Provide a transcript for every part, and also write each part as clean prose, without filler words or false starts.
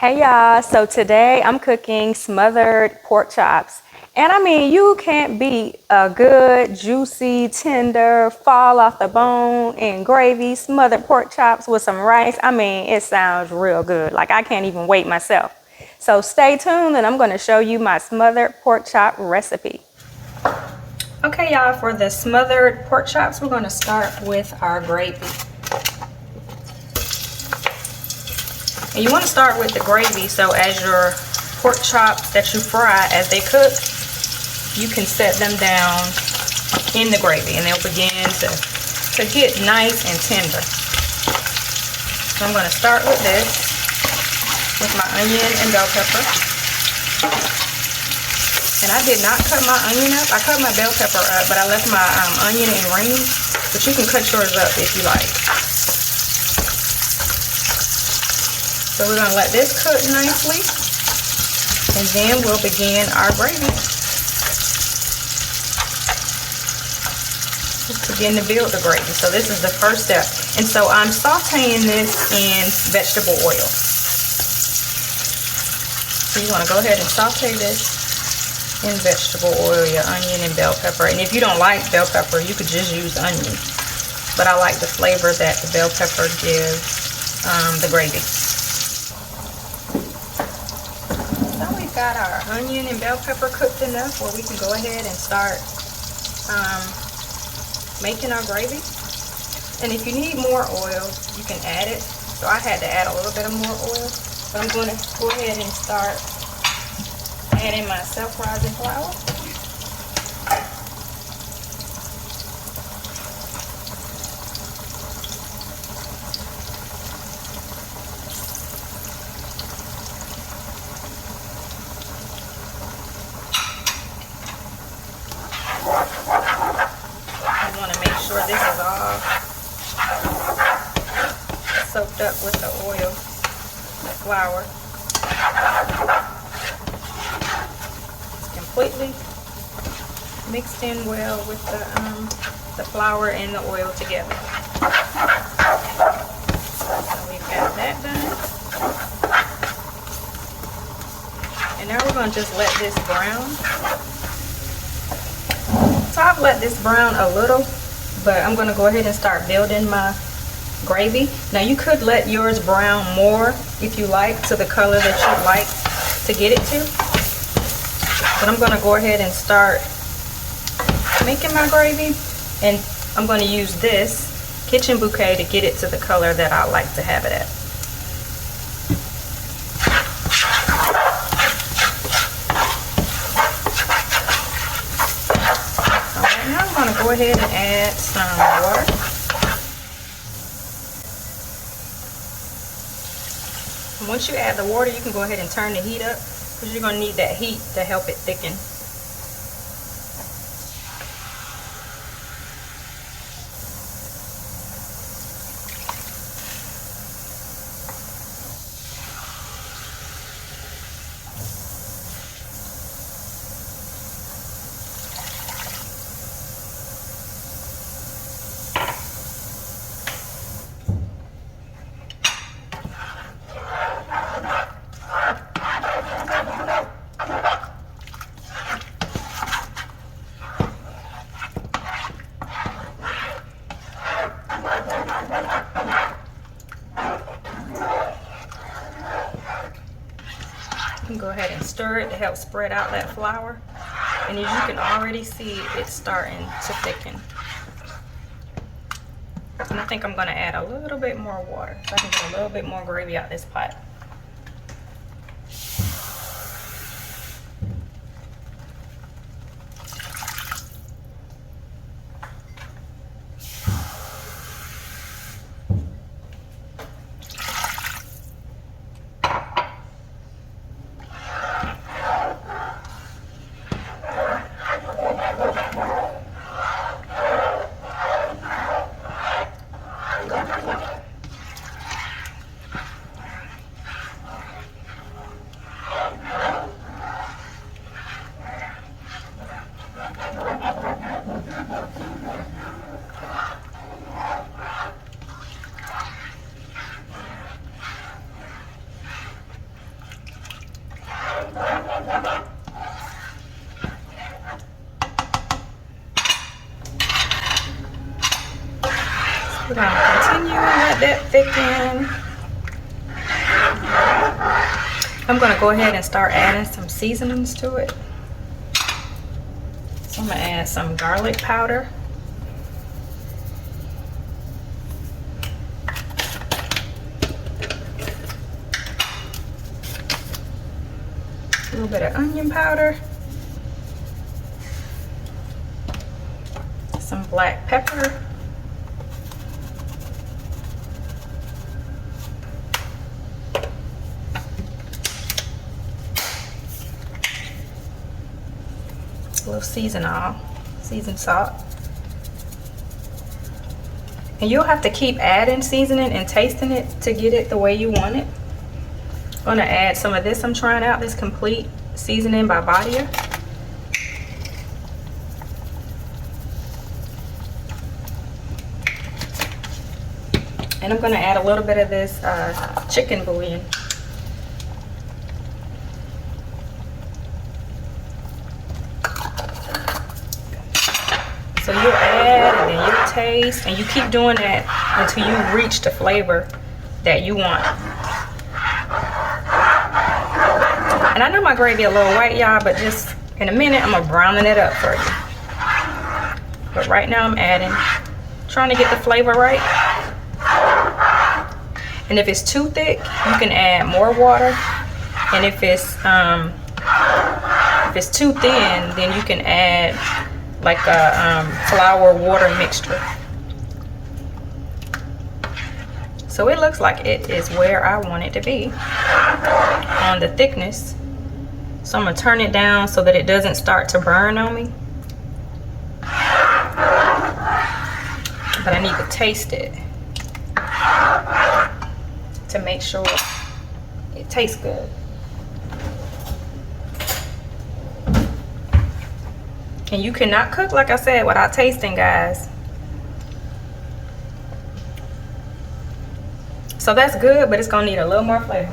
Hey y'all, so today I'm cooking smothered pork chops. And I mean, you can't beat a good, juicy, tender, fall off the bone and gravy smothered pork chops with some rice. I mean, it sounds real good. Like I can't even wait myself. So stay tuned and I'm gonna show you my smothered pork chop recipe. Okay y'all, for the smothered pork chops, we're gonna start with our gravy. And you want to start with the gravy, so as your pork chops that you fry, as they cook, you can set them down in the gravy and they'll begin to get nice and tender. So I'm going to start with this, with my onion and bell pepper. And I did not cut my onion up. I cut my bell pepper up, but I left my onion in rings. But you can cut yours up if you like. So we're going to let this cook nicely, and then we'll begin our gravy. Just begin to build the gravy. So this is the first step. And so I'm sauteing this in vegetable oil. So you want to go ahead and saute this in vegetable oil, your onion and bell pepper. And if you don't like bell pepper, you could just use onion. But I like the flavor that the bell pepper gives the gravy. Got our onion and bell pepper cooked enough where we can go ahead and start making our gravy. And if you need more oil, you can add it. So I had to add a little bit of more oil, but I'm going to go ahead and start adding my self-rising flour. This is all soaked up with the oil, the flour. It's completely mixed in well with the flour and the oil together. So we've got that done. And now we're going to just let this brown. So I've let this brown a little, but I'm going to go ahead and start building my gravy. Now you could let yours brown more if you like, to the color that you'd like to get it to. But I'm going to go ahead and start making my gravy, and I'm going to use this kitchen bouquet to get it to the color that I like to have it at. Go ahead and add some water. And once you add the water, you can go ahead and turn the heat up, because you're going to need that heat to help it thicken. Go ahead and stir it to help spread out that flour, and as you can already see, it's starting to thicken. And I think I'm going to add a little bit more water so I can get a little bit more gravy out this pot. We're gonna continue and let that thicken. I'm gonna go ahead and start adding some seasonings to it. So I'm gonna add some garlic powder. A little bit of onion powder. Some black pepper. A little seasoned salt. And you'll have to keep adding seasoning and tasting it to get it the way you want it. I'm gonna add some of this. I'm trying out this complete seasoning by Badia. And I'm gonna add a little bit of this chicken bouillon. So you'll add and then you'll taste, and you keep doing that until you reach the flavor that you want. And I know my gravy a little white, y'all, but just in a minute I'm gonna browning it up for you. But right now I'm adding, trying to get the flavor right. And if it's too thick, you can add more water. And if it's too thin, then you can add like a flour water mixture. So it looks like it is where I want it to be on the thickness. So I'm gonna turn it down so that it doesn't start to burn on me. But I need to taste it to make sure it tastes good. And you cannot cook, like I said, without tasting, guys. So that's good, but it's gonna need a little more flavor.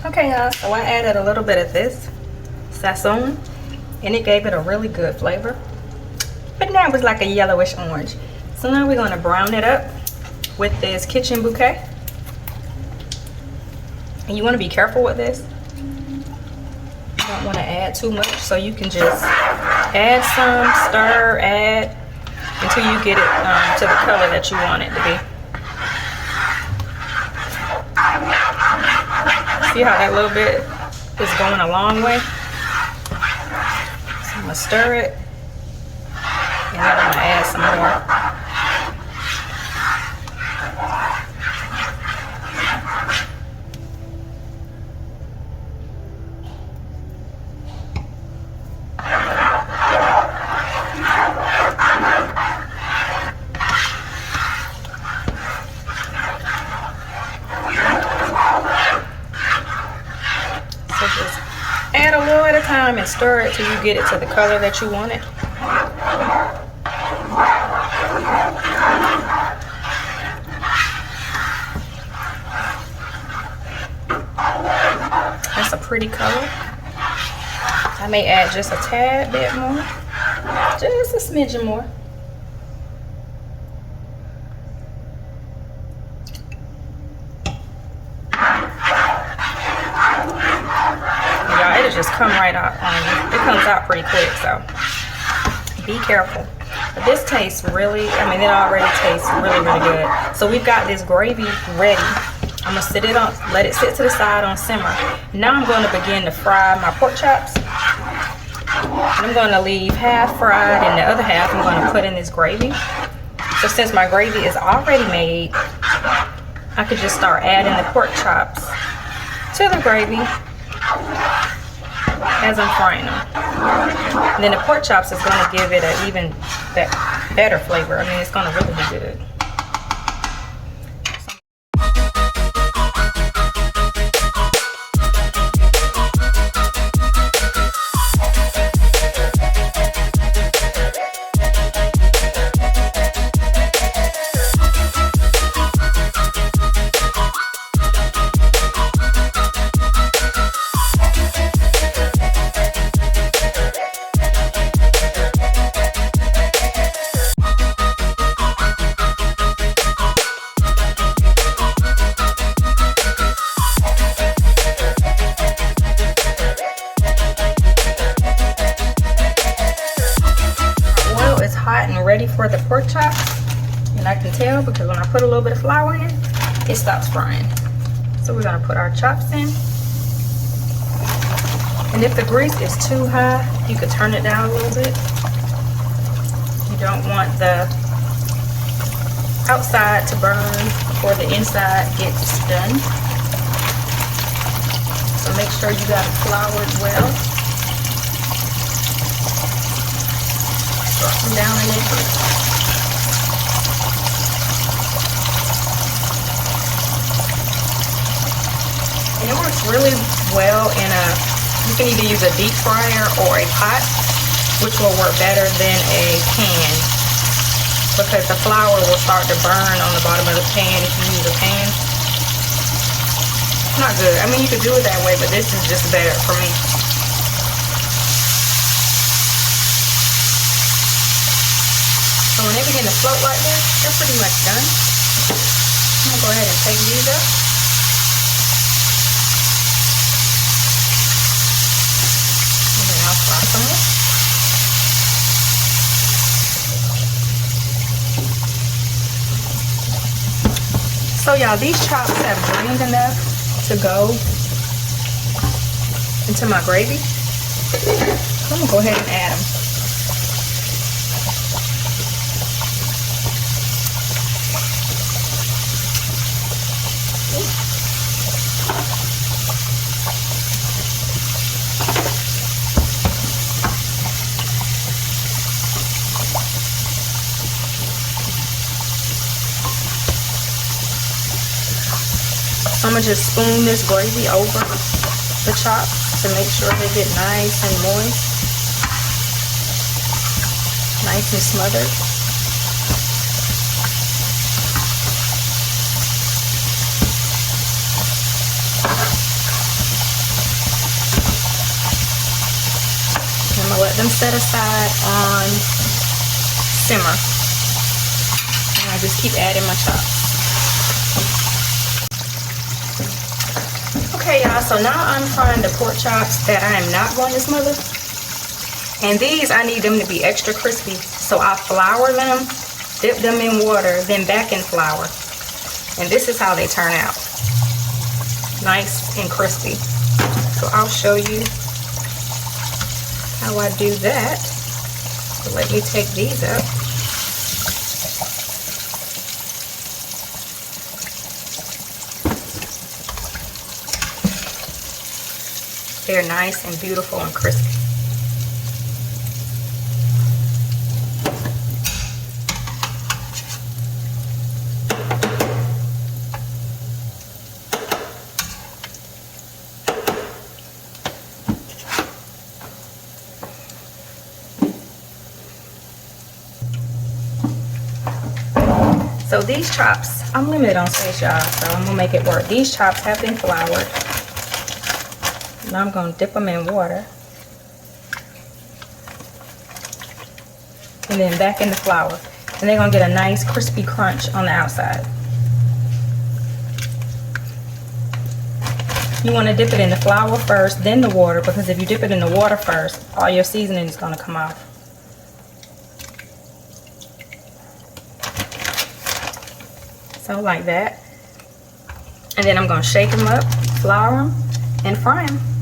Okay, y'all, so I added a little bit of this sazon, and it gave it a really good flavor. But now it's like a yellowish orange. So now we're going to brown it up with this kitchen bouquet. And you want to be careful with this. You don't want to add too much, so you can just add some, stir, add until you get it to the color that you want it to be. See how that little bit is going a long way? So I'm gonna stir it, and then I'm gonna add some more. Add a little at a time and stir it till you get it to the color that you want it. That's a pretty color. I may add just a tad bit more, just a smidgen more. just come right out on you. It comes out pretty quick, so be careful. But this tastes really, I mean, it already tastes really, really good. So we've got this gravy ready. I'm gonna sit it on, let it sit to the side on simmer. Now I'm going to begin to fry my pork chops. And I'm going to leave half fried and the other half I'm going to put in this gravy. So since my gravy is already made, I could just start adding the pork chops to the gravy as I'm frying them. And then the pork chops is going to give it an even better flavor. I mean, it's going to really be good. Ready for the pork chops, and I can tell because when I put a little bit of flour in, it stops frying. So we're going to put our chops in, and if the grease is too high, you could turn it down a little bit. You don't want the outside to burn before the inside gets done. So make sure you got it floured well. Drop them down in it. And it works really well in a, you can either use a deep fryer or a pot, which will work better than a pan, because the flour will start to burn on the bottom of the pan if you use a pan. It's not good. I mean, you could do it that way, but this is just better for me. So when they begin to float like this, they're pretty much done. I'm going to go ahead and take these up. And then I'll fry some more. So y'all, these chops have drained enough to go into my gravy. So I'm going to go ahead and add them. I'm going to just spoon this gravy over the chops to make sure they get nice and moist, nice and smothered. I'm going to let them set aside on simmer. And I just keep adding my chops. Okay, y'all, so now I'm frying the pork chops that I am not going to smother. And these, I need them to be extra crispy. So I flour them, dip them in water, then back in flour. And this is how they turn out. Nice and crispy. So I'll show you how I do that. So let me take these up. They're nice and beautiful and crispy. So these chops, I'm limited on space, y'all, so I'm gonna make it work. These chops have been floured. Now I'm going to dip them in water and then back in the flour, and they're going to get a nice crispy crunch on the outside. You want to dip it in the flour first, then the water, because if you dip it in the water first, all your seasoning is going to come off. So like that. And then I'm going to shake them up, flour them, and fry them.